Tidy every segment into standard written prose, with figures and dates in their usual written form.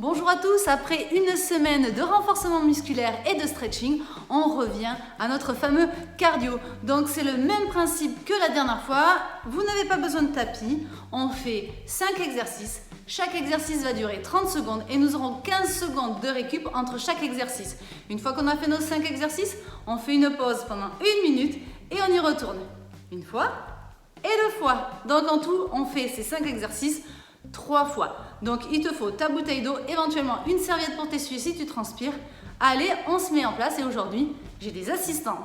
Bonjour à tous, après une semaine de renforcement musculaire et de stretching, on revient à notre fameux cardio. Donc c'est le même principe que la dernière fois, vous n'avez pas besoin de tapis, on fait 5 exercices. Chaque exercice va durer 30 secondes et nous aurons 15 secondes de récup entre chaque exercice. Une fois qu'on a fait nos 5 exercices, on fait une pause pendant 1 minute et on y retourne. Une fois et 2 fois. Donc en tout, on fait ces 5 exercices 3 fois. Donc il te faut ta bouteille d'eau, éventuellement une serviette pour t'essuyer si tu transpires. Allez, on se met en place et aujourd'hui, j'ai des assistants.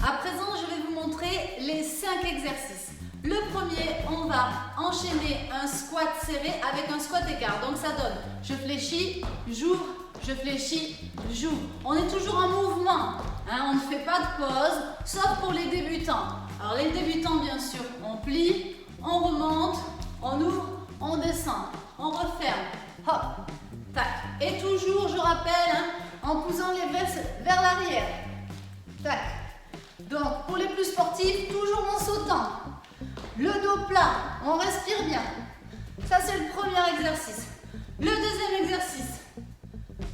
À présent, je vais vous montrer les 5 exercices. Le premier, on va enchaîner un squat serré avec un squat écart. Donc ça donne, je fléchis, j'ouvre, je fléchis, j'ouvre. On est toujours en mouvement, hein, on ne fait pas de pause, sauf pour les débutants. Alors les débutants, bien sûr, on plie, on remonte, on ouvre, on descend, on referme, hop, tac. Et toujours, je rappelle, hein, en poussant les fesses vers l'arrière, tac. Donc, pour les plus sportifs, toujours en sautant. Le dos plat, on respire bien. Ça, c'est le premier exercice. Le deuxième exercice,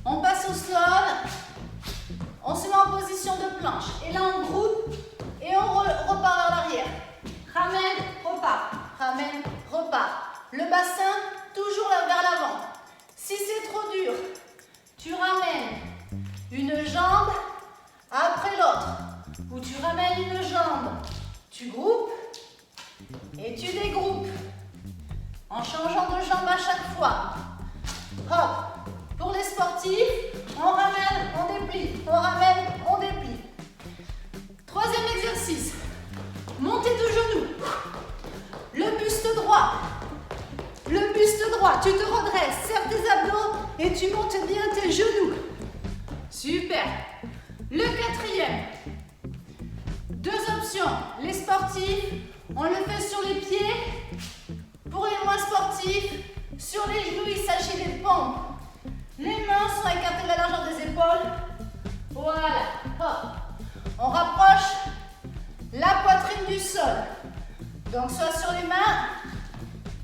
on passe au sol, on se met en position de planche. Et là, on groupe et on repart vers l'arrière. Ramène, repart. Ramène, repart. Le bassin, toujours vers l'avant. Si c'est trop dur, tu ramènes une jambe après l'autre. Ou tu ramènes une jambe, tu groupes et tu dégroupes en changeant de jambe à chaque fois. Hop. Pour les sportifs, on ramène, on déplie, on ramène, on déplie. Troisième exercice, montée de genoux. Le buste droit. Le buste droit, tu te redresses, serre tes abdos et tu montes bien tes genoux. Super. Le quatrième. 2 options, les sportifs, on le fait sur les pieds. Pour les moins sportifs, sur les genoux, il s'agit des pompes. Les mains sont écartées de la largeur des épaules. Voilà, hop. On rapproche la poitrine du sol. Donc soit sur les mains,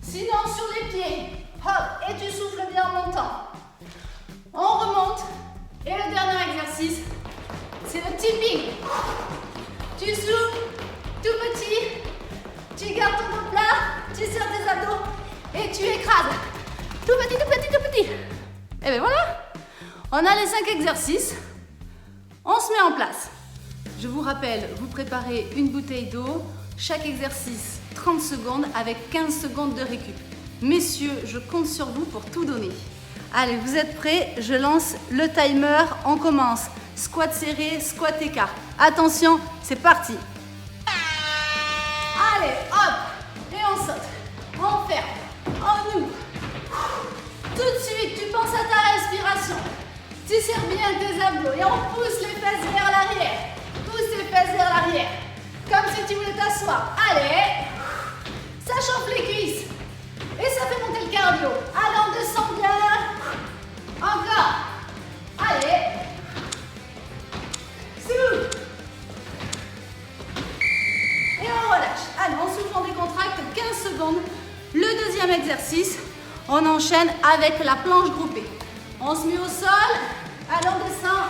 sinon sur les pieds. Hop, et tu souffles bien en montant. On remonte. Et le dernier exercice, c'est le tipping. Tu souffles, tout petit, tu gardes ton dos plat, tu serres tes abdos et tu écrases. Tout petit, tout petit, tout petit. Et bien voilà, on a les 5 exercices, on se met en place. Je vous rappelle, vous préparez une bouteille d'eau, chaque exercice 30 secondes avec 15 secondes de récup. Messieurs, je compte sur vous pour tout donner. Allez, vous êtes prêts? Je lance le timer, on commence. Squat serré, squat écart. Attention, c'est parti. Allez, hop, et on saute, on ferme, on ouvre. Tout de suite, tu penses à ta respiration. Tu serres bien tes abdos et on pousse les fesses vers l'arrière. Pousse les fesses vers l'arrière, comme si tu voulais t'asseoir. Allez, ça chauffe les cuisses et ça fait monter le cardio. Allez, on descend bien. Encore. Allez. Et on relâche. Allez, on souffle, on décontracte 15 secondes. Le deuxième exercice, on enchaîne avec la planche groupée. On se met au sol. Allez, on descend.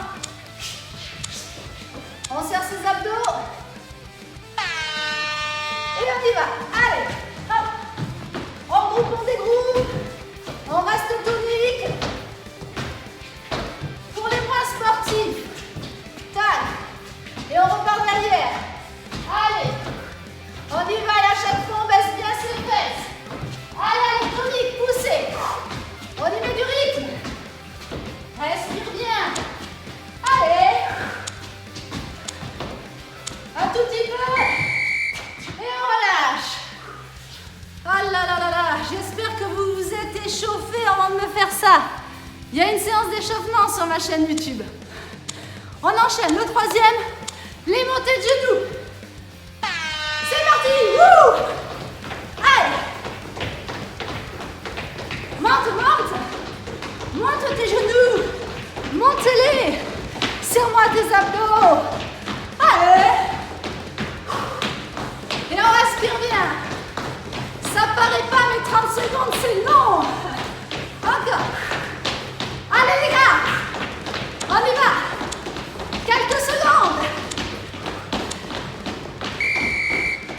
On serre ses abdos. Et on y va. Allez, hop. On groupe, on dégroupe. On reste tonique. Pour les moins sportifs, tac. Et on repart derrière. Allez, on y va et à chaque fois on baisse bien ses fesses. Allez, tonique, poussez. On y met du rythme. Respire bien. Allez. Un tout petit peu. Et on relâche. Ah là là là là, j'espère que vous vous êtes échauffés avant de me faire ça. Il y a une séance d'échauffement sur ma chaîne YouTube. On enchaîne le troisième, les montées de genoux. C'est parti. Wouh. Allez, Serre-moi tes abdos. Allez. Et on respire bien. Ça paraît pas, mais 30 secondes, c'est long. Encore. Allez les gars. On y va. Quelques secondes.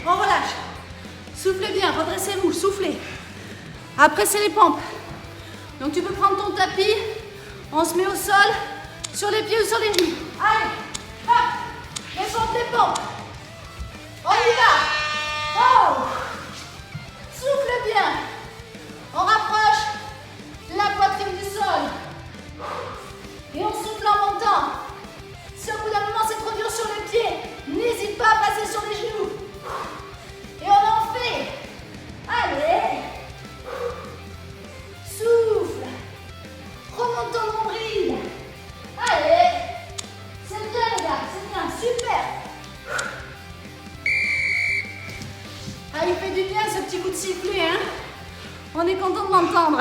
On relâche. Soufflez bien, redressez-vous, soufflez. Après, c'est les pompes. Donc tu peux prendre ton tapis. On se met au sol, sur les pieds ou sur les genoux. Allez, hop. Les pompes, les pompes. On y va. Oh. Souffle bien. On rapproche la poitrine du sol. Et on souffle en montant. Si au bout d'un moment c'est trop dur sur les pieds, n'hésite pas à passer sur les genoux. Et on en fait. Allez. Souffle. Remonte ton nombril. Allez. C'est bien les gars, c'est bien, super. Ah, il fait du bien ce petit coup de sifflet, hein. On est content de l'entendre.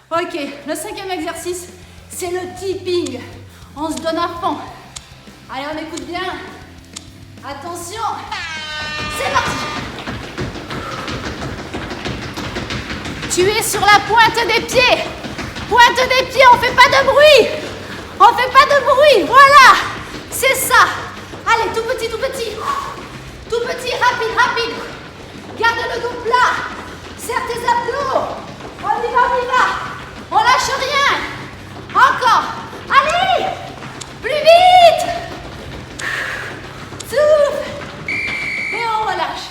Ok, le 5e exercice, c'est le tipping. On se donne à fond. Allez, on écoute bien. Attention. C'est parti. Tu es sur la pointe des pieds. Pointe des pieds, on fait pas de bruit. On fait pas de bruit, voilà. C'est ça. Allez, tout petit, tout petit. Tout petit, rapide, rapide. Garde le dos plat. Serre tes abdos. On y va, on y va. On lâche rien. Encore. Allez. Plus vite. Souffle. Et on relâche.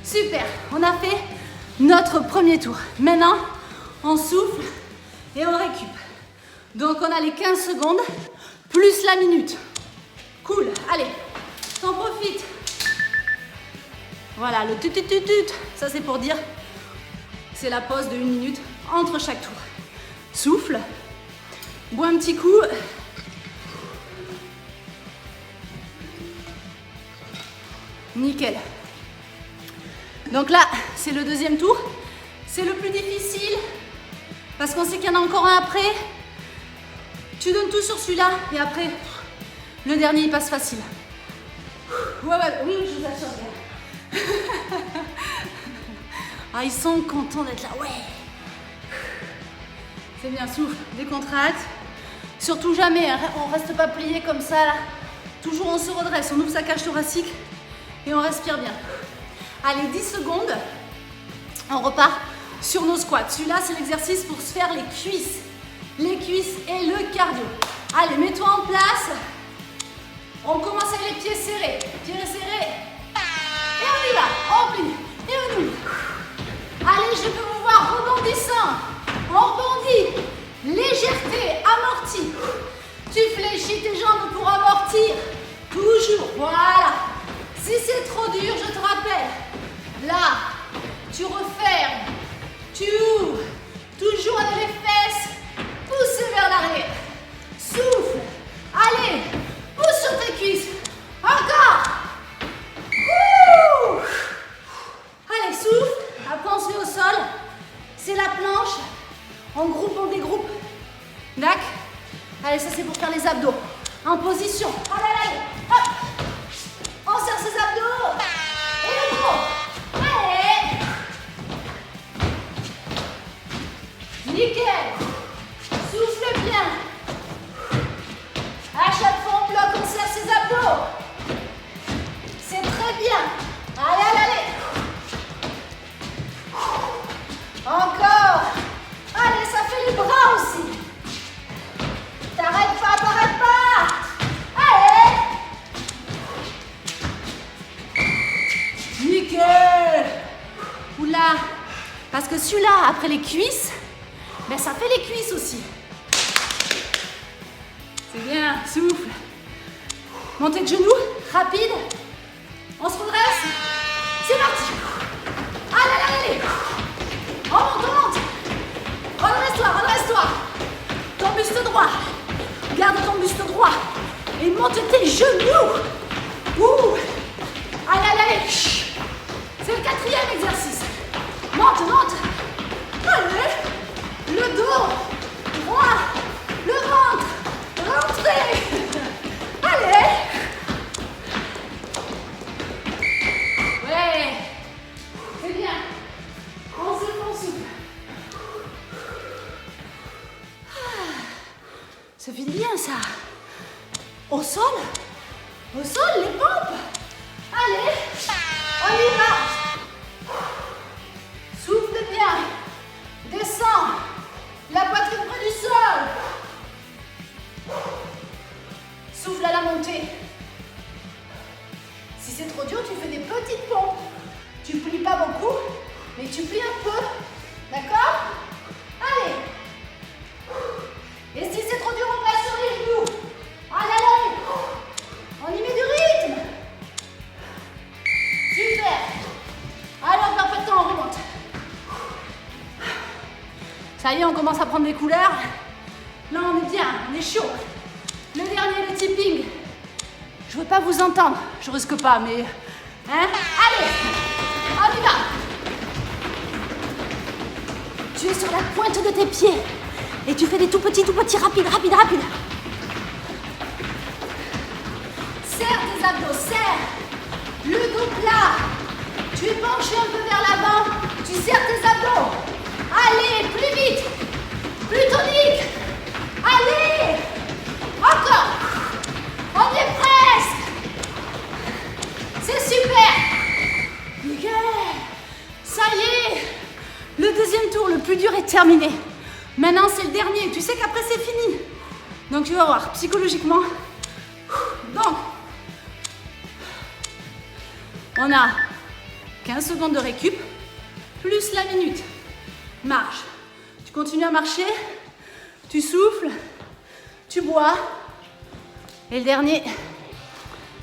Super. On a fait notre premier tour. Maintenant, on souffle et on récup. Donc, on a les 15 secondes plus la minute. Cool. Allez, t'en profites. Voilà, le tut-tut-tut-tut. Ça, c'est pour dire c'est la pause de 1 minute entre chaque tour. Souffle. Bois un petit coup. Nickel. Donc là, c'est le 2e tour. C'est le plus difficile parce qu'on sait qu'il y en a encore un après. Tu donnes tout sur celui-là et après, le dernier, il passe facile. Ouais, oui, je vous assure. Ah, ils sont contents d'être là. Ouais. C'est bien, souffle, décontracte. Surtout jamais, hein, on reste pas plié comme ça. Là. Toujours on se redresse, on ouvre sa cage thoracique et on respire bien. Allez, 10 secondes. On repart sur nos squats. Celui-là, c'est l'exercice pour se faire les cuisses. Les cuisses et le cardio. Allez, mets-toi en place. On commence avec les pieds serrés. Pieds serrés. Et on y va. On plie. Et on ouvre. Allez, je peux vous voir rebondissant. On rebondit. Légèreté, amorti. Tu fléchis tes jambes pour amortir. Toujours. Voilà. Si c'est trop dur, je te rappelle. Là, tu refermes. Tu ouvres. Toujours avec les fesses poussées vers l'arrière. Souffle. Allez. Pousse sur tes cuisses. Encore. Ouh. Allez, souffle. Après, on se met au sol. C'est la planche. On groupe, on dégroupe. D'accord. Allez, ça, c'est pour faire les abdos. En position. Allez, allez. Hop. On serre ses abdos. Et le gros. Allez. Nickel. Souffle bien. À chaque fois, on bloque, on serre ses abdos. C'est très bien. Allez, allez, allez. Encore. Allez, ça fait les bras aussi. T'arrêtes pas, t'arrêtes pas. Allez. Nickel. Oula. Parce que celui-là, après les cuisses, ben ça fait les cuisses aussi. C'est bien, souffle. Montée de genoux, rapide. On se redresse. C'est parti. Allez, allez, allez. On monte, on monte. Redresse-toi, redresse-toi. Ton buste droit. Garde ton buste droit. Et monte tes genoux. Ouh. Allez, allez, allez. C'est le 4e exercice. Monte, monte. Allez. Le dos. Droit. Le ventre. Rentrez. Au sol, les pompes. Allez, on y va. Souffle bien. Descends. La poitrine près du sol. Souffle à la montée. Si c'est trop dur, tu fais des petites pompes. Tu plies pas beaucoup, mais tu plies un peu. D'accord? Allez. Et si c'est trop dur, on passe sur les genoux. Allez, allez. On y met du rythme. Super. Allez, on perd pas de temps, on remonte. Ça y est, on commence à prendre des couleurs. Là, on est bien, on est chaud. Le dernier, le tipping. Je veux pas vous entendre. Je risque pas, mais... Hein? Allez, on y va. Tu es sur la pointe de tes pieds. Et tu fais des tout petits, rapides. Serre tes abdos, serre. Le dos plat. Tu es penché un peu vers l'avant. Tu serres tes abdos. Allez, plus vite. Plus tonique. Allez. Encore. On y est presque. C'est super. Nickel. Ça y est. Le deuxième tour, le plus dur, est terminé. Maintenant, c'est le dernier. Tu sais qu'après, c'est fini. Donc, tu vas voir, psychologiquement. Donc, on a 15 secondes de récup, plus la minute. Marche. Tu continues à marcher. Tu souffles. Tu bois. Et le dernier,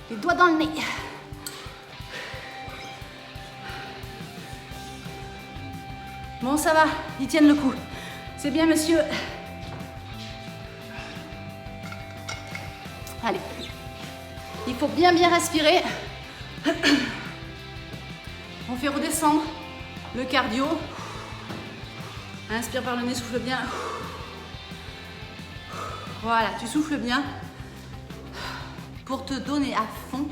les doigts dans le nez. Bon, ça va. Ils tiennent le coup. C'est bien, monsieur. Allez. Il faut bien respirer. On fait redescendre le cardio. Inspire par le nez, souffle bien. Voilà, tu souffles bien pour te donner à fond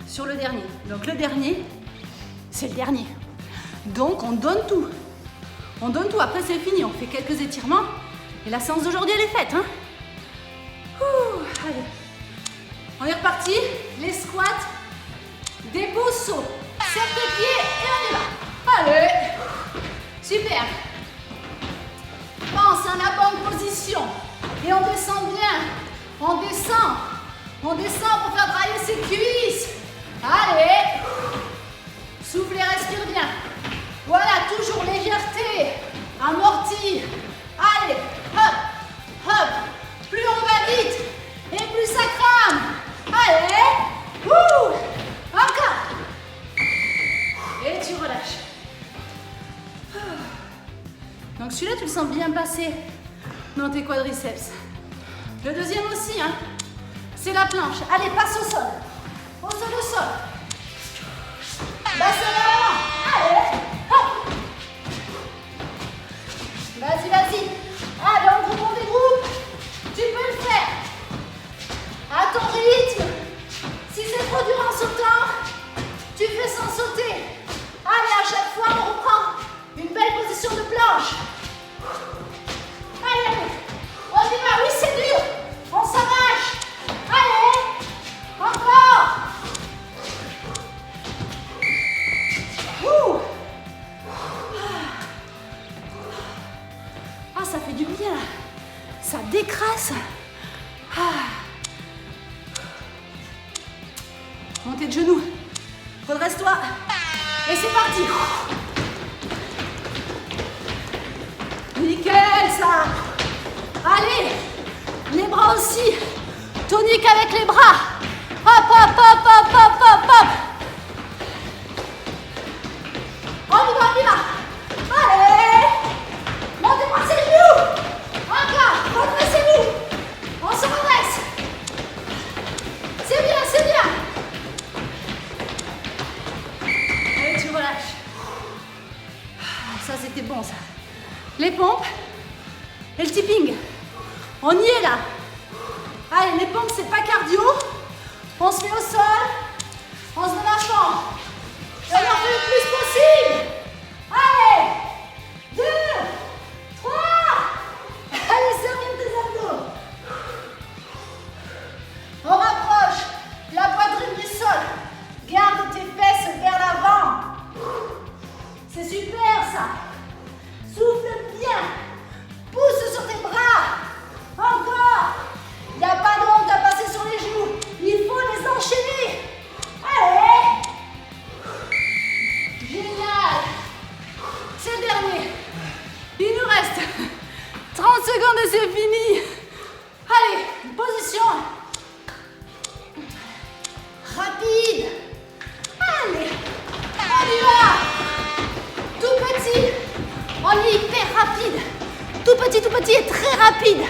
sur le dernier. Donc le dernier, c'est le dernier. Donc on donne tout. On donne tout, après c'est fini, on fait quelques étirements et la séance d'aujourd'hui elle est faite. Hein. Allez, on est reparti, les squats, dépôt, saut, serre tes pieds et on y va. Allez, super. Pense à la bonne position et on descend bien, on descend pour faire travailler ses cuisses. Allez, souffle et respire bien. Voilà, toujours légèreté, amorti. Allez, hop, hop. Plus on va vite et plus ça crame. Allez, encore. Et tu relâches. Donc celui-là, tu le sens bien passer dans tes quadriceps. Le deuxième aussi, hein, c'est la planche. Allez, passe au sol. Au sol. Bassin à l'avant. Allez. Vas-y. Allez, on groupe, on dégroupe. Tu peux le faire. À ton rythme. Si c'est trop dur en sautant, tu fais sans sauter. Allez, à chaque fois, on reprend une belle position de planche. Allez. On y va. Oui, c'est dur. On s'arrache. Allez. Encore. Ça fait du bien, ça décrasse. Montez de genoux, redresse-toi et c'est parti. Nickel ça. Allez, les bras aussi, tonique avec les bras. Hop. On y va. Allez. Montez-moi ses genoux. Encore. Redressez-vous. On se redresse. C'est bien. Allez, tu relâches. Ça, c'était bon, ça. Les pompes et le tipping. On y est, là. Allez, les pompes, c'est pas cardio. On se met au sol. On se donne à fond. Et on en fait le plus possible. Allez. 2, 3. Allez, serre bien tes abdos. On rapproche la poitrine tout petit et très rapide.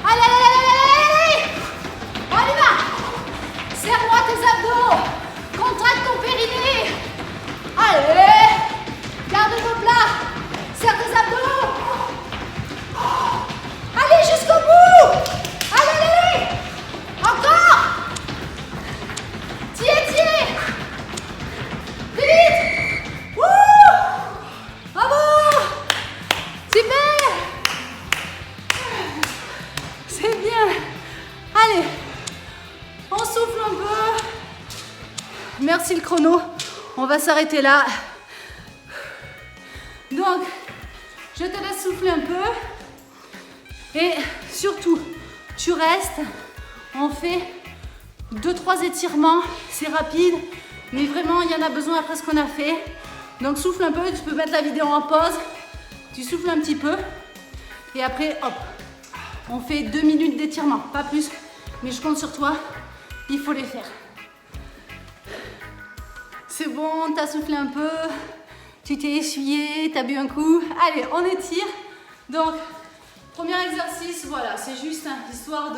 Allez, allez, allez, allez, allez. On y va. Serre-moi tes abdos. Contracte ton périnée. Allez. Garde le plat. Serre tes abdos. Allez jusqu'au bout. Allez, allez, allez. Encore. Tiens. Vite. Wouh. Bravo. Super. C'est bien. Allez. On souffle un peu. Merci le chrono. On va s'arrêter là. Donc, je te laisse souffler un peu. Et surtout, tu restes. On fait 2-3 étirements. C'est rapide. Mais vraiment, il y en a besoin après ce qu'on a fait. Donc, souffle un peu. Tu peux mettre la vidéo en pause. Tu souffles un petit peu. Et après, hop. On fait 2 minutes d'étirement. Pas plus. Mais je compte sur toi. Il faut les faire. C'est bon, t'as soufflé un peu, tu t'es essuyé, t'as bu un coup. Allez, on étire. Donc, premier exercice, voilà, c'est juste histoire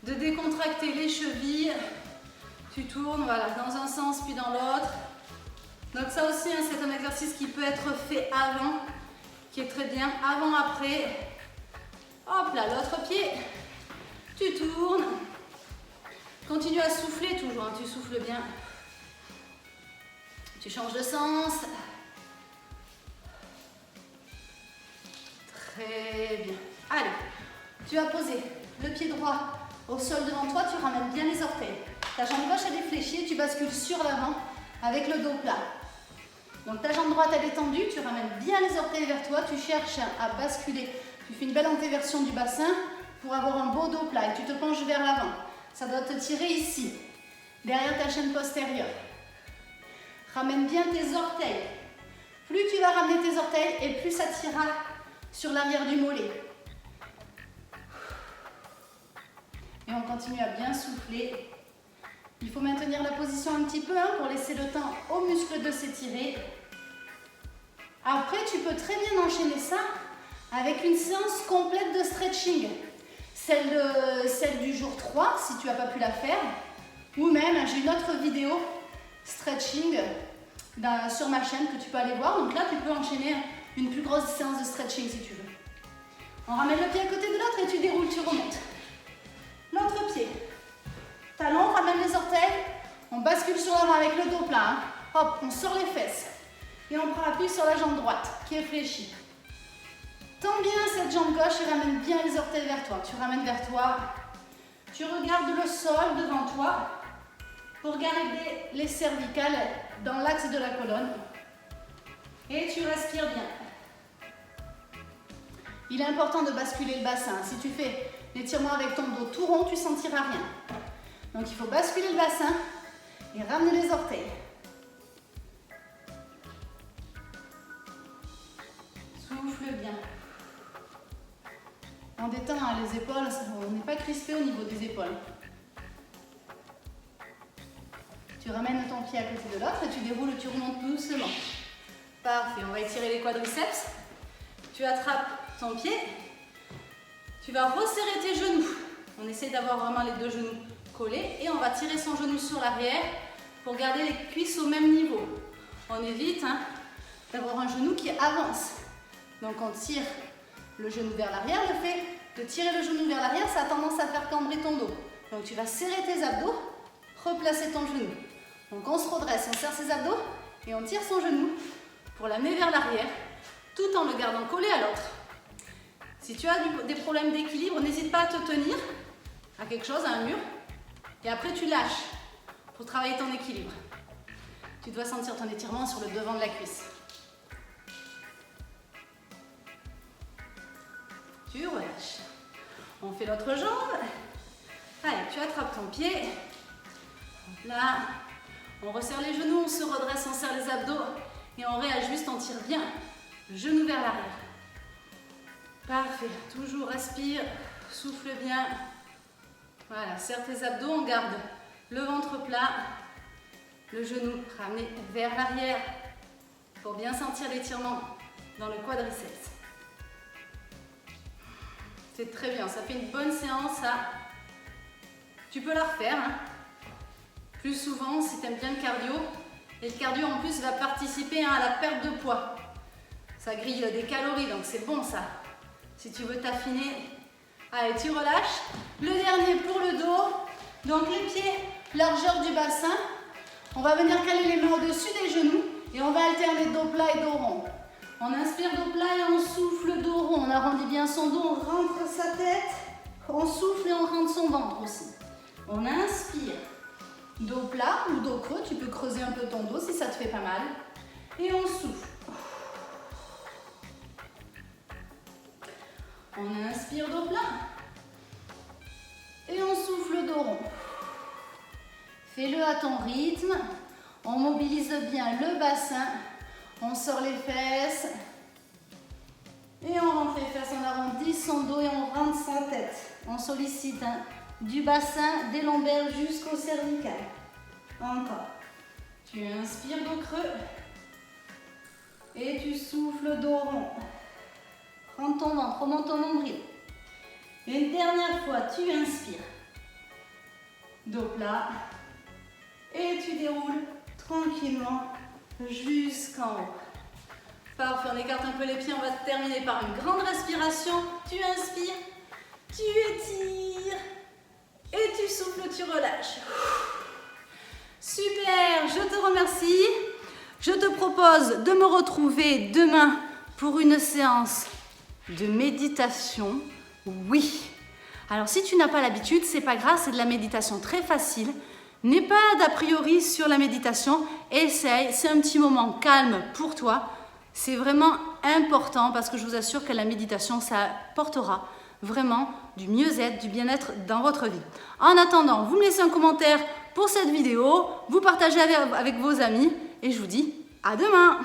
de décontracter les chevilles. Tu tournes, voilà, dans un sens puis dans l'autre. Donc ça aussi, c'est un exercice qui peut être fait avant, qui est très bien. Avant, après. Hop là, l'autre pied. Tu tournes. Continue à souffler toujours, tu souffles bien. Tu changes de sens. Très bien. Allez, tu vas poser le pied droit au sol devant toi, tu ramènes bien les orteils. Ta jambe gauche elle est fléchie, tu bascules sur l'avant avec le dos plat. Donc ta jambe droite elle est tendue, tu ramènes bien les orteils vers toi, tu cherches à basculer. Tu fais une belle antéversion du bassin pour avoir un beau dos plat et tu te penches vers l'avant. Ça doit te tirer ici, derrière ta chaîne postérieure. Ramène bien tes orteils. Plus tu vas ramener tes orteils et plus ça tirera sur l'arrière du mollet. Et on continue à bien souffler. Il faut maintenir la position un petit peu pour laisser le temps aux muscles de s'étirer. Après, tu peux très bien enchaîner ça avec une séance complète de stretching. Celle du jour 3, si tu n'as pas pu la faire. Ou même, j'ai une autre vidéo stretching sur ma chaîne que tu peux aller voir. Donc là, tu peux enchaîner une plus grosse séance de stretching si tu veux. On ramène le pied à côté de l'autre et tu déroules, tu remontes. L'autre pied. Talon, on ramène les orteils. On bascule sur l'avant avec le dos plat. Hop, on sort les fesses. Et on prend appui sur la jambe droite qui est fléchie. Tends bien cette jambe gauche et ramène bien les orteils vers toi. Tu ramènes vers toi. Tu regardes le sol devant toi pour garder les cervicales dans l'axe de la colonne. Et tu respires bien. Il est important de basculer le bassin. Si tu fais l'étirement avec ton dos tout rond, tu ne sentiras rien. Donc il faut basculer le bassin et ramener les orteils. Souffle bien. On détend les épaules, on n'est pas crispé au niveau des épaules. Tu ramènes ton pied à côté de l'autre et tu déroules, tu remontes doucement. Parfait, on va étirer les quadriceps. Tu attrapes ton pied. Tu vas resserrer tes genoux. On essaie d'avoir vraiment les deux genoux collés et on va tirer son genou sur l'arrière pour garder les cuisses au même niveau. On évite d'avoir un genou qui avance. Donc on tire le genou vers l'arrière. Le fait de tirer le genou vers l'arrière, ça a tendance à faire cambrer ton dos. Donc tu vas serrer tes abdos, replacer ton genou. Donc on se redresse, on serre ses abdos et on tire son genou pour l'amener vers l'arrière tout en le gardant collé à l'autre. Si tu as des problèmes d'équilibre, n'hésite pas à te tenir à quelque chose, à un mur. Et après tu lâches pour travailler ton équilibre. Tu dois sentir ton étirement sur le devant de la cuisse. Tu relâches. On fait l'autre jambe. Allez, tu attrapes ton pied. Là, on resserre les genoux, on se redresse, on serre les abdos et on réajuste, on tire bien le genou vers l'arrière. Parfait. Toujours respire, souffle bien. Voilà, serre tes abdos, on garde le ventre plat, le genou ramené vers l'arrière pour bien sentir l'étirement dans le quadriceps. C'est très bien, ça fait une bonne séance, ça. Tu peux la refaire, hein. Plus souvent si tu aimes bien le cardio. Et le cardio en plus va participer à la perte de poids. Ça grille des calories, donc c'est bon ça. Si tu veux t'affiner, allez, tu relâches. Le dernier pour le dos. Donc les pieds, largeur du bassin. On va venir caler les mains au-dessus des genoux et on va alterner dos plat et dos rond. On inspire dos plat et on souffle dos rond. On arrondit bien son dos, on rentre sa tête. On souffle et on rentre son ventre aussi. On inspire. Dos plat ou dos creux, tu peux creuser un peu ton dos si ça te fait pas mal. Et on souffle. On inspire dos plat. Et on souffle dos rond. Fais-le à ton rythme. On mobilise bien le bassin. On sort les fesses. Et on rentre les fesses, on arrondit son dos et on rentre sa tête. On sollicite du bassin, des lombaires jusqu'au cervical. Encore. Tu inspires dos creux. Et tu souffles dos rond. Prends ton ventre, remonte ton nombril. Une dernière fois, tu inspires. Dos plat. Et tu déroules tranquillement jusqu'en haut. Parfait, on écarte un peu les pieds, on va terminer par une grande respiration. Tu inspires, tu étires et tu souffles, tu relâches. Super, je te remercie. Je te propose de me retrouver demain pour une séance de méditation. Oui. Alors si tu n'as pas l'habitude, c'est pas grave, c'est de la méditation très facile. N'aie pas d'a priori sur la méditation, essaye, c'est un petit moment calme pour toi. C'est vraiment important parce que je vous assure que la méditation, ça apportera vraiment du mieux-être, du bien-être dans votre vie. En attendant, vous me laissez un commentaire pour cette vidéo, vous partagez avec vos amis et je vous dis à demain.